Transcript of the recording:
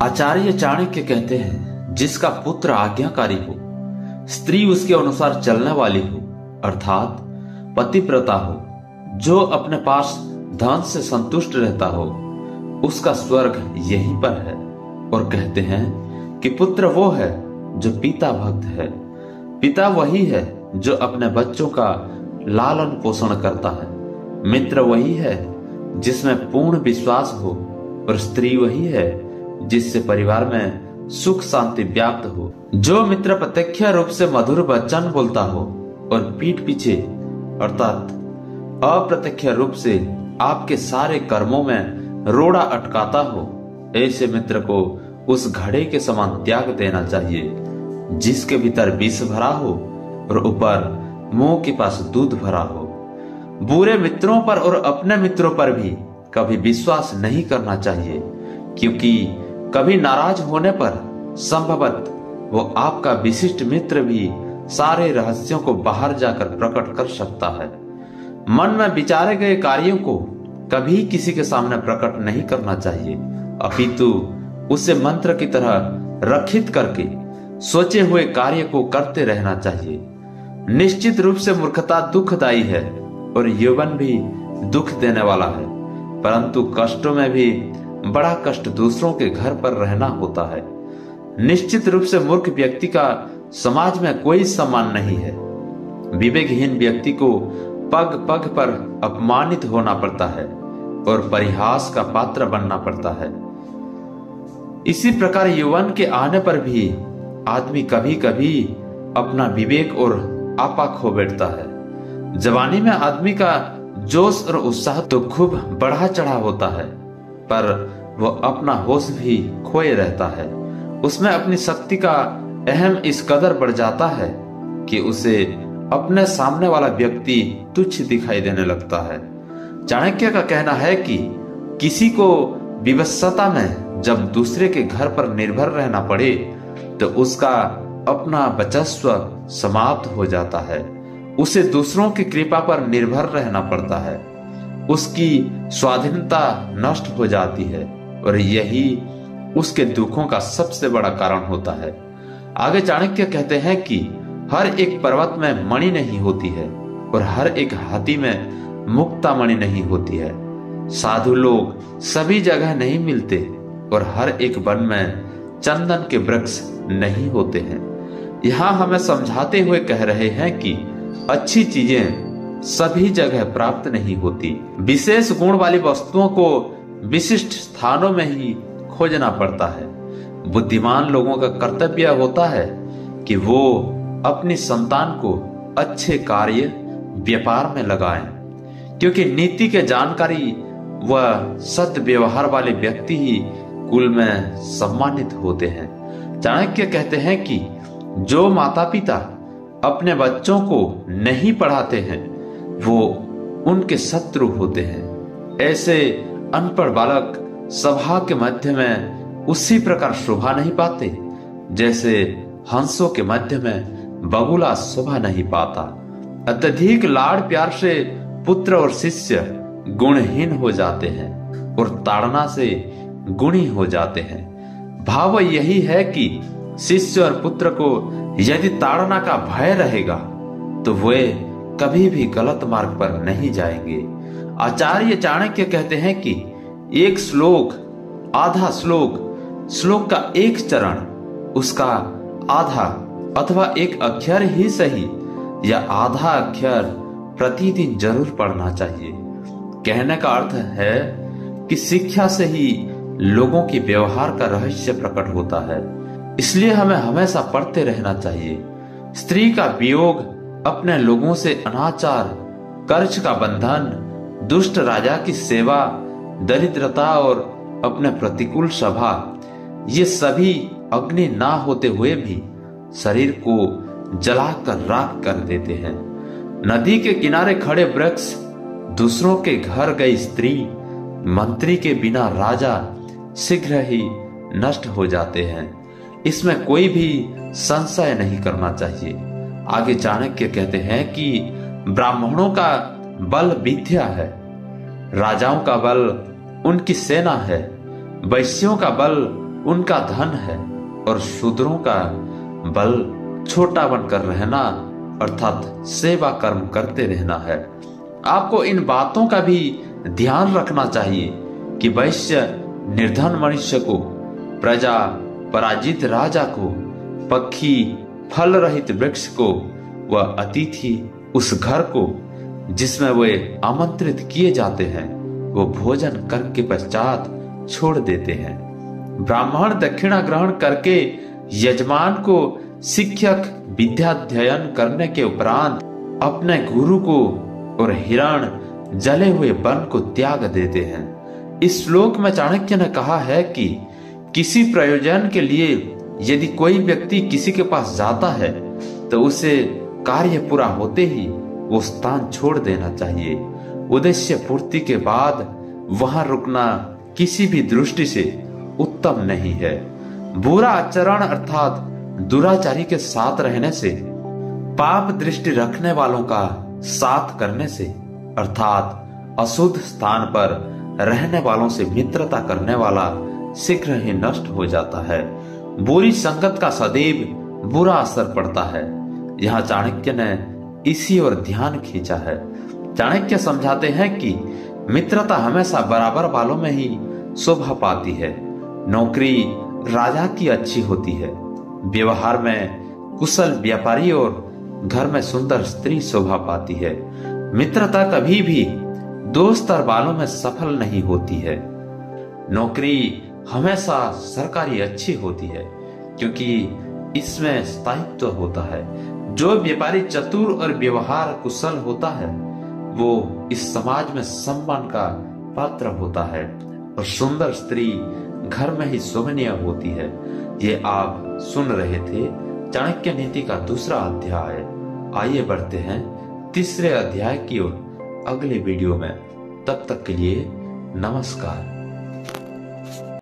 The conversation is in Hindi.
आचार्य चाणक्य कहते हैं, जिसका पुत्र आज्ञाकारी हो, स्त्री उसके अनुसार चलने वाली हो, अर्थात पतिव्रता हो, जो अपने पास धन से संतुष्ट रहता हो, उसका स्वर्ग यहीं पर है। और कहते हैं कि पुत्र वो है जो पिता भक्त है। पिता वही है जो अपने बच्चों का लालन पोषण करता है। मित्र वही है जिसमें पूर्ण विश्वास हो, और स्त्री वही है जिससे परिवार में सुख शांति व्याप्त हो। जो मित्र प्रत्यक्ष रूप से मधुर वचन बोलता हो और पीठ पीछे अर्थात अप्रत्यक्ष रूप से आपके सारे कर्मों में रोड़ा अटकाता हो, ऐसे मित्र को उस घड़े के समान त्याग देना चाहिए जिसके भीतर विष भरा हो और ऊपर मुंह के पास दूध भरा हो। बुरे मित्रों पर और अपने मित्रों पर भी कभी विश्वास नहीं करना चाहिए, क्योंकि कभी नाराज होने पर संभवत वो आपका विशिष्ट मित्र भी सारे रहस्यों को बाहर जाकर प्रकट कर सकता है। मन में विचारे गए कार्यों को कभी किसी के सामने प्रकट नहीं करना चाहिए, अपितु उसे मंत्र की तरह रक्षित करके सोचे हुए कार्य को करते रहना चाहिए। निश्चित रूप से मूर्खता दुखदायी है और यौवन भी दुख देने वाला है, परंतु कष्टों में भी बड़ा कष्ट दूसरों के घर पर रहना होता है। निश्चित रूप से मूर्ख व्यक्ति का समाज में कोई सम्मान नहीं है। विवेकहीन व्यक्ति को पग पग पर अपमानित होना पड़ता है और परिहास का पात्र बनना पड़ता है। इसी प्रकार यौवन के आने पर भी आदमी कभी कभी अपना विवेक और आपा खो बैठता है। जवानी में आदमी का जोश और उत्साह तो खूब बढ़ा चढ़ा होता है, पर वो अपना होश भी खोए रहता है। उसमें अपनी शक्ति का अहम इस कदर बढ़ जाता है कि उसे अपने सामने वाला व्यक्ति तुच्छ दिखाई देने लगता है। चाणक्य का कहना है कि किसी को विवशता में जब दूसरे के घर पर निर्भर रहना पड़े तो उसका अपना वर्चस्व समाप्त हो जाता है। उसे दूसरों की कृपा पर निर्भर रहना पड़ता है। उसकी स्वाधीनता नष्ट हो जाती है और यही उसके दुखों का सबसे बड़ा कारण होता है। आगे चाणक्य कहते हैं कि हर एक पर्वत में मणि नहीं होती है और हर एक हाथी में मुक्ता मणि नहीं होती है। साधु लोग सभी जगह नहीं मिलते और हर एक वन में चंदन के वृक्ष नहीं होते हैं। यहाँ हमें समझाते हुए कह रहे हैं कि अच्छी चीजें सभी जगह प्राप्त नहीं होती। विशेष गुण वाली वस्तुओं को विशिष्ट स्थानों में ही खोजना पड़ता है। बुद्धिमान लोगों का कर्तव्य होता है कि वो अपनी संतान को अच्छे कार्य व्यापार में लगाएं, क्योंकि नीति के जानकारी व सद्व्यवहार वाले व्यक्ति ही कुल में सम्मानित होते हैं। चाणक्य कहते हैं कि जो माता पिता अपने बच्चों को नहीं पढ़ाते हैं वो उनके शत्रु होते हैं। ऐसे अनपढ़ बालक सभा के मध्य में उसी प्रकार शोभा नहीं पाते जैसे हंसों के मध्य में बगुला शोभा नहीं पाता। अत्यधिक लाड़ प्यार से पुत्र और शिष्य गुणहीन हो जाते हैं और ताड़ना से गुणी हो जाते हैं। भाव यही है कि शिष्य और पुत्र को यदि ताड़ना का भय रहेगा तो वे कभी भी गलत मार्ग पर नहीं जाएंगे। आचार्य चाणक्य कहते हैं कि एक श्लोक आधा श्लोक का एक चरण उसका आधा अथवा एक अक्षर ही सही या आधा अक्षर प्रतिदिन जरूर पढ़ना चाहिए। कहने का अर्थ है कि शिक्षा से ही लोगों की व्यवहार का रहस्य प्रकट होता है, इसलिए हमें हमेशा पढ़ते रहना चाहिए। स्त्री का वियोग, अपने लोगों से अनाचार, कर्ज का बंधन, दुष्ट राजा की सेवा, दरिद्रता और अपने प्रतिकूल स्वभाव, ये सभी अग्नि ना होते हुए भी शरीर को जलाकर राख कर देते हैं। नदी के किनारे खड़े वृक्ष, दूसरों के घर गई स्त्री, मंत्री के बिना राजा शीघ्र ही नष्ट हो जाते हैं। इसमें कोई भी संशय नहीं करना चाहिए। आगे चाणक्य कहते हैं कि ब्राह्मणों का बल विद्या है, राजाओं का बल उनकी सेना है, वैश्यों का बल उनका धन है, और शूद्रों का बल छोटा बनकर रहना अर्थात सेवा कर्म करते रहना है। आपको इन बातों का भी ध्यान रखना चाहिए कि वैश्य निर्धन मनुष्य को, प्रजा पराजित राजा को, पक्षी फल रहित वृक्ष को व अतिथि उस घर को जिसमें वे आमंत्रित किए जाते हैं वो भोजन करके पश्चात छोड़ देते हैं। ब्राह्मण दक्षिणा ग्रहण करके यजमान को शिक्षक विद्याध्ययन करने के उपरांत अपने गुरु को और हिरण जले हुए वन को त्याग देते हैं। इस श्लोक में चाणक्य ने कहा है कि किसी प्रयोजन के लिए यदि कोई व्यक्ति किसी के पास जाता है तो उसे कार्य पूरा होते ही वो स्थान छोड़ देना चाहिए। उद्देश्य पूर्ति के बाद वहां रुकना किसी भी दृष्टि से उत्तम नहीं है। बुरा आचरण अर्थात दुराचारी के साथ रहने से, पाप दृष्टि रखने वालों का साथ करने से अर्थात अशुद्ध स्थान पर रहने वालों से मित्रता करने वाला शीघ्र ही नष्ट हो जाता है। बुरी संगत का सदैव बुरा असर पड़ता है। यहाँ चाणक्य ने इसी ओर ध्यान खींचा है। चाणक्य समझाते हैं कि मित्रता हमेशा बराबर वालों में ही शोभा पाती है। नौकरी राजा की अच्छी होती है, व्यवहार में कुशल व्यापारी और घर में सुंदर स्त्री शोभा पाती है। मित्रता कभी भी दो स्तर वालों में सफल नहीं होती है। नौकरी हमेशा सरकारी अच्छी होती है क्योंकि इसमें स्थायित्व होता है। जो व्यापारी चतुर और व्यवहार कुशल होता है वो इस समाज में सम्मान का पात्र होता है, और सुंदर स्त्री घर में ही शोभनीय होती है। ये आप सुन रहे थे चाणक्य नीति का दूसरा अध्याय। आइए बढ़ते हैं तीसरे अध्याय की ओर अगले वीडियो में। तब तक के लिए नमस्कार।